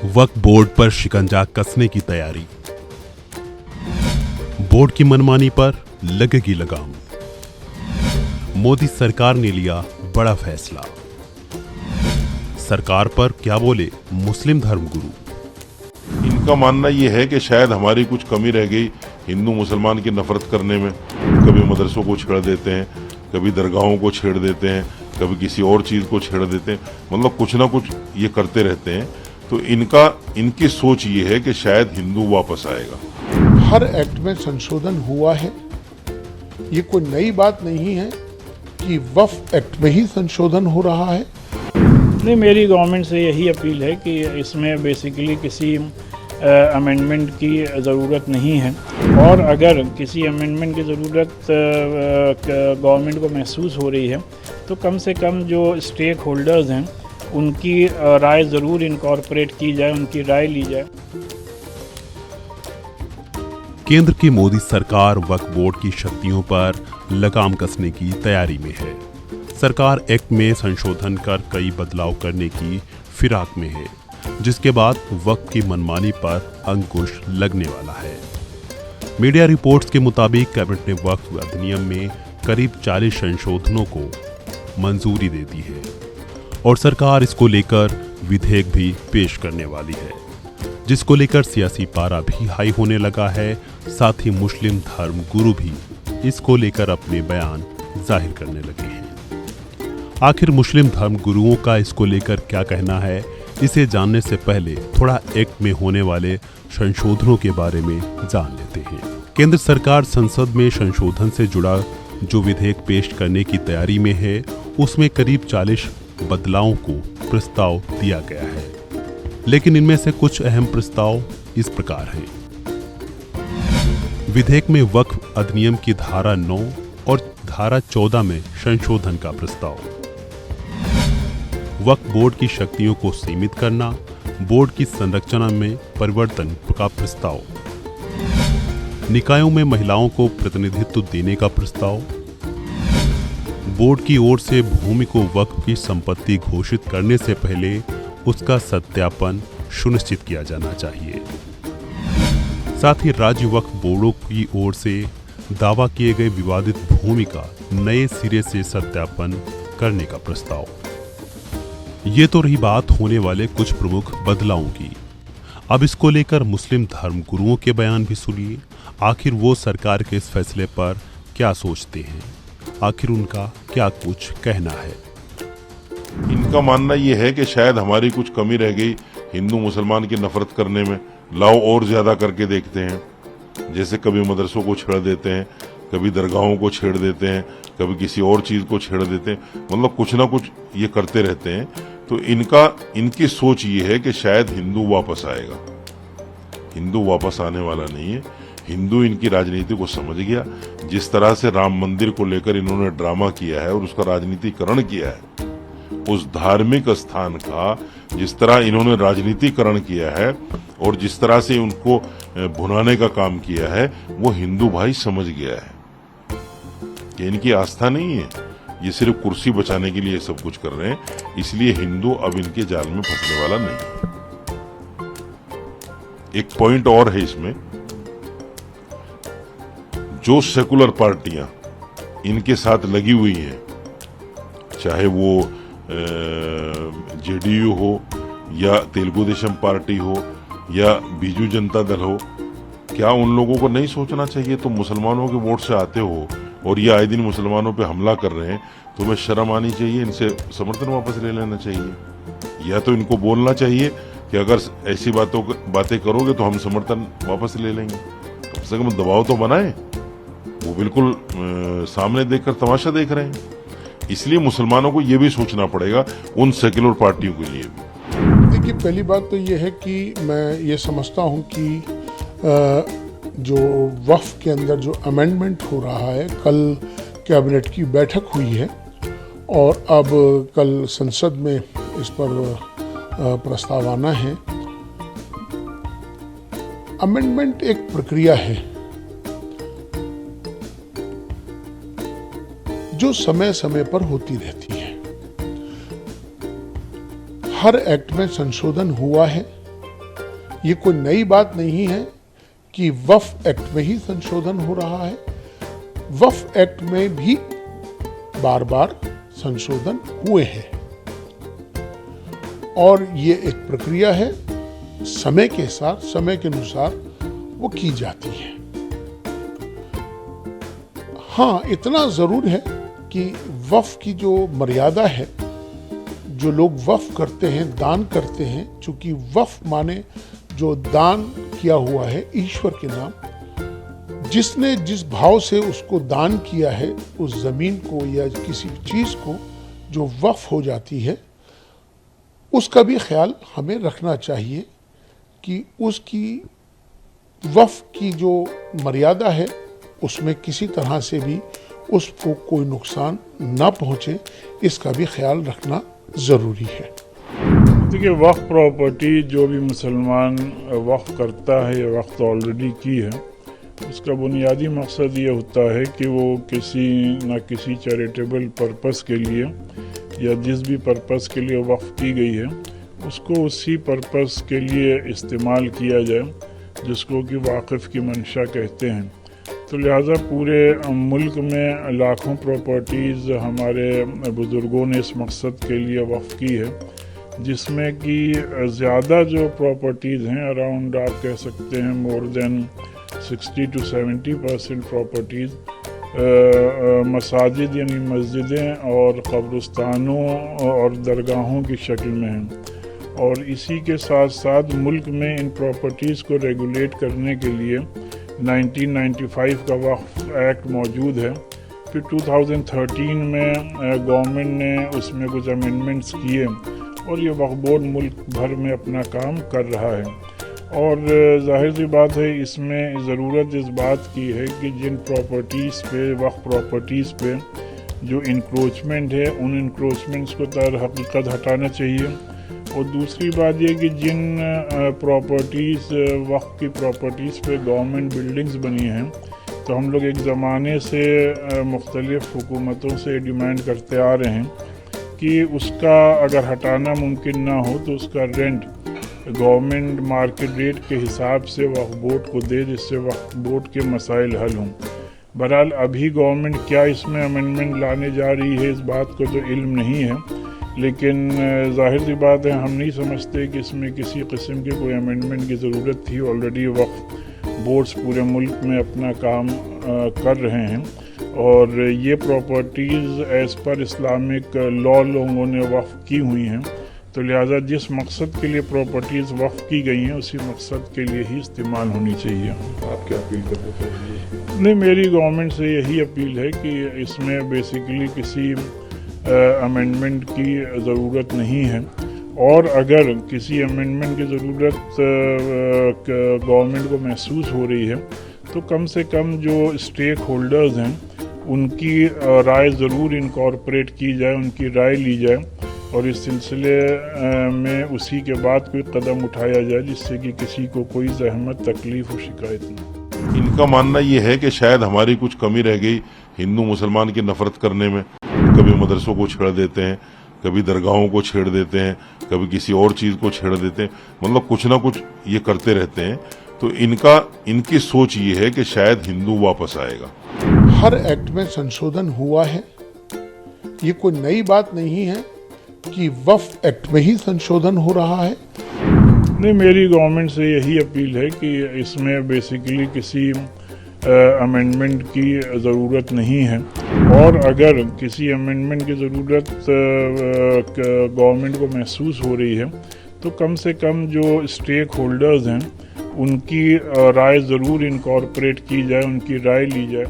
वक्फ board पर शिकंजा कसने की तैयारी। बोर्ड की मनमानी पर लगेगी लगाम। मोदी सरकार ने लिया बड़ा फैसला। सरकार पर क्या बोले मुस्लिम धर्मगुरु। इनका मानना यह है कि शायद हमारी कुछ कमी रह गई हिंदू मुसलमान की नफरत करने में। कभी मदरसों को छेड़ देते हैं, कभी दरगाहों को छेड़ देते हैं, कभी किसी और चीज को छेड़ देते हैं, मतलब कुछ ना कुछ ये करते रहते हैं। तो इनकी सोच ये है कि शायद हिंदू वापस आएगा। हर एक्ट में संशोधन हुआ है, ये कोई नई बात नहीं है कि वक्फ एक्ट में ही संशोधन हो रहा है। नहीं, मेरी गवर्नमेंट से यही अपील है कि इसमें बेसिकली किसी अमेंडमेंट की ज़रूरत नहीं है, और अगर किसी अमेंडमेंट की ज़रूरत गवर्नमेंट को महसूस हो रही है तो कम से कम जो स्टेक होल्डर्स हैं उनकी राय ज़रूर इनकॉर्पोरेट की जाए, उनकी राय ली जाए। केंद्र की मोदी सरकार वक्फ बोर्ड की शक्तियों पर लगाम कसने की तैयारी में है। सरकार एक्ट में संशोधन कर कई बदलाव करने की फिराक में है, जिसके बाद वक्फ की मनमानी पर अंकुश लगने वाला है। मीडिया रिपोर्ट्स के मुताबिक कैबिनेट ने वक्फ अधिनियम में करीब 40 संशोधनों को मंजूरी दे दी है और सरकार इसको लेकर विधेयक भी पेश करने वाली है, जिसको लेकर सियासी पारा भी हाई होने लगा है। साथ ही मुस्लिम धर्म गुरु भी इसको लेकर अपने बयान जाहिर करने लगे हैं। आखिर मुस्लिम धर्म गुरुओं का इसको लेकर क्या कहना है, इसे जानने से पहले थोड़ा एक्ट में होने वाले संशोधनों के बारे में जान लेते हैं। केंद्र सरकार संसद में संशोधन से जुड़ा जो विधेयक पेश करने की तैयारी में है, उसमें करीब 40 बदलावों को प्रस्ताव दिया गया है, लेकिन इनमें से कुछ अहम प्रस्ताव इस प्रकार हैं। विधेयक में वक्फ अधिनियम की धारा 9 और धारा 14 में संशोधन का प्रस्ताव। वक्फ बोर्ड की शक्तियों को सीमित करना, बोर्ड की संरचना में परिवर्तन का प्रस्ताव, निकायों में महिलाओं को प्रतिनिधित्व देने का प्रस्ताव, बोर्ड की ओर से भूमि को वक्फ की संपत्ति घोषित करने से पहले उसका सत्यापन सुनिश्चित किया जाना चाहिए। साथ ही राज्य वक्फ बोर्डों की ओर से दावा किए गए विवादित भूमि का नए सिरे से सत्यापन करने का प्रस्ताव। ये तो रही बात होने वाले कुछ प्रमुख बदलावों की। अब इसको लेकर मुस्लिम धर्म गुरुओं के बयान भी सुनिए। आखिर वो सरकार के इस फैसले पर क्या सोचते हैं, आखिर उनका क्या कुछ कहना है। इनका मानना यह है कि शायद हमारी कुछ कमी रह गई हिंदू मुसलमान की नफरत करने में, लाओ और ज्यादा करके देखते हैं। जैसे कभी मदरसों को छेड़ देते हैं, कभी दरगाहों को छेड़ देते हैं, कभी किसी और चीज को छेड़ देते हैं, मतलब कुछ ना कुछ ये करते रहते हैं। तो इनकी सोच ये है कि शायद हिंदू वापस आएगा। हिंदू वापस आने वाला नहीं है। हिंदू इनकी राजनीति को समझ गया। जिस तरह से राम मंदिर को लेकर इन्होंने ड्रामा किया है और उसका राजनीतिकरण किया है, उस धार्मिक स्थान का जिस तरह इन्होंने राजनीतिकरण किया है और जिस तरह से उनको भुनाने का काम किया है, वो हिंदू भाई समझ गया है कि इनकी आस्था नहीं है, ये सिर्फ कुर्सी बचाने के लिए सब कुछ कर रहे हैं। इसलिए हिंदू अब इनके जाल में फंसने वाला नहीं है। एक पॉइंट और है इसमें, जो सेकुलर पार्टियां इनके साथ लगी हुई हैं, चाहे वो जेडीयू हो या तेलुगु देशम पार्टी हो या बीजू जनता दल हो, क्या उन लोगों को नहीं सोचना चाहिए? तुम मुसलमानों के वोट से आते हो और ये आए दिन मुसलमानों पे हमला कर रहे हैं, तुम्हें शर्म आनी चाहिए, इनसे समर्थन वापस ले लेना चाहिए। या तो इनको बोलना चाहिए कि अगर ऐसी बातें करोगे तो हम समर्थन वापस ले लेंगे। कम से कम दबाव तो बनाए। वो बिल्कुल सामने देखकर तमाशा देख रहे हैं। इसलिए मुसलमानों को ये भी सोचना पड़ेगा, उन सेक्युलर पार्टियों के लिए भी। देखिए, पहली बात तो ये है कि मैं ये समझता हूँ कि जो वक्फ के अंदर जो अमेंडमेंट हो रहा है, कल कैबिनेट की बैठक हुई है और अब कल संसद में इस पर प्रस्ताव आना है। अमेंडमेंट एक प्रक्रिया है जो समय समय पर होती रहती है। हर एक्ट में संशोधन हुआ है, ये कोई नई बात नहीं है कि वक्फ एक्ट में ही संशोधन हो रहा है। वक्फ एक्ट में भी बार बार संशोधन हुए हैं और ये एक प्रक्रिया है, समय के साथ, समय के अनुसार वो की जाती है। हाँ, इतना जरूर है कि वक्फ की जो मर्यादा है, जो लोग वक्फ करते हैं, दान करते हैं, चूंकि वक्फ माने जो दान किया हुआ है ईश्वर के नाम, जिसने जिस भाव से उसको दान किया है, उस जमीन को या किसी चीज को जो वक्फ हो जाती है, उसका भी ख्याल हमें रखना चाहिए कि उसकी वक्फ की जो मर्यादा है उसमें किसी तरह से भी उसको कोई नुकसान ना पहुंचे, इसका भी ख्याल रखना ज़रूरी है। देखिए, वक्फ प्रॉपर्टी जो भी मुसलमान वक्फ करता है या वक्फ ऑलरेडी की है, उसका बुनियादी मकसद ये होता है कि वो किसी न किसी चैरिटेबल पर्पस के लिए या जिस भी पर्पस के लिए वक्फ की गई है उसको उसी पर्पस के लिए इस्तेमाल किया जाए, जिसको कि वाक़िफ़ की मंशा कहते हैं। तो लिहाजा पूरे मुल्क में लाखों प्रॉपर्टीज़ हमारे बुज़ुर्गों ने इस मकसद के लिए वक्फ की है, जिसमें कि ज़्यादा जो प्रॉपर्टीज़ हैं, अराउंड आप कह सकते हैं मोर देन 60 to 70% प्रॉपर्टीज़ मसाजिद यानी मस्जिदें और क़ब्रिस्तानों और दरगाहों की शक्ल में हैं। और इसी के साथ साथ मुल्क में इन प्रॉपर्टीज़ को रेगुलेट करने के लिए 1995 का वक्फ एक्ट मौजूद है। फिर 2013 में गवर्नमेंट ने उसमें कुछ अमेंडमेंट्स किए और ये वक्फ बोर्ड मुल्क भर में अपना काम कर रहा है। और जाहिर सी बात है, इसमें ज़रूरत इस बात की है कि जिन प्रॉपर्टीज़ पे, वक्फ प्रॉपर्टीज़ पे जो इंक्रोचमेंट है, उन इंक्रोचमेंट्स को दर हकीकत हटाना चाहिए। और दूसरी बात यह कि जिन प्रॉपर्टीज़, वक्फ की प्रॉपर्टीज़ पे गवर्नमेंट बिल्डिंग्स बनी हैं, तो हम लोग एक ज़माने से मुख्तलिफ़ हुकूमतों से डिमांड करते आ रहे हैं कि उसका अगर हटाना मुमकिन ना हो तो उसका रेंट गवर्नमेंट मार्केट रेट के हिसाब से वक्फ बोर्ड को दे, जिससे वक्फ बोर्ड के मसाइल हल हों। बहरहाल अभी गवर्नमेंट क्या इसमें अमेंडमेंट लाने जा रही है, इस बात को तो इल्म नहीं है, लेकिन जाहिर सी बात है, हम नहीं समझते कि इसमें किसी किस्म की कोई अमेंडमेंट की ज़रूरत थी। ऑलरेडी वक्फ बोर्ड्स पूरे मुल्क में अपना काम कर रहे हैं और ये properties as per Islamic law लोगों ने वक्फ की हुई हैं। तो लिहाजा जिस मकसद के लिए प्रॉपर्टीज़ वक्फ की गई हैं, उसी मकसद के लिए ही इस्तेमाल होनी चाहिए। आप क्या अपील करना चाहिए? नहीं, मेरी गवर्नमेंट से यही अपील है कि इसमें बेसिकली किसी अमेंडमेंट की ज़रूरत नहीं है, और अगर किसी अमेंडमेंट की ज़रूरत गवर्नमेंट को महसूस हो रही है तो कम से कम जो स्टेक होल्डर्स हैं उनकी राय ज़रूर इनकॉर्पोरेट की जाए, उनकी राय ली जाए और इस सिलसिले में उसी के बाद कोई कदम उठाया जाए जिससे कि किसी को कोई जहमत, तकलीफ और शिकायत नहीं। इनका मानना ये है कि शायद हमारी कुछ कमी रह गई हिंदू मुसलमान की नफरत करने में। कभी मदरसों को छेड़ देते हैं, कभी दरगाहों को छेड़ देते हैं, कभी किसी और चीज को छेड़ देते हैं, मतलब कुछ ना कुछ ये करते रहते हैं। तो इनकी सोच ये है कि शायद हिंदू वापस आएगा। हर एक्ट में संशोधन हुआ है, ये कोई नई बात नहीं है कि वक्फ एक्ट में ही संशोधन हो रहा है। नहीं, मेरी गवर्नमेंट से यही अपील है कि इसमें बेसिकली किसी अमेंडमेंट की ज़रूरत नहीं है, और अगर किसी अमेंडमेंट की ज़रूरत गवर्नमेंट को महसूस हो रही है तो कम से कम जो स्टेक होल्डर्स हैं उनकी राय ज़रूर इनकॉर्पोरेट की जाए, उनकी राय ली जाए।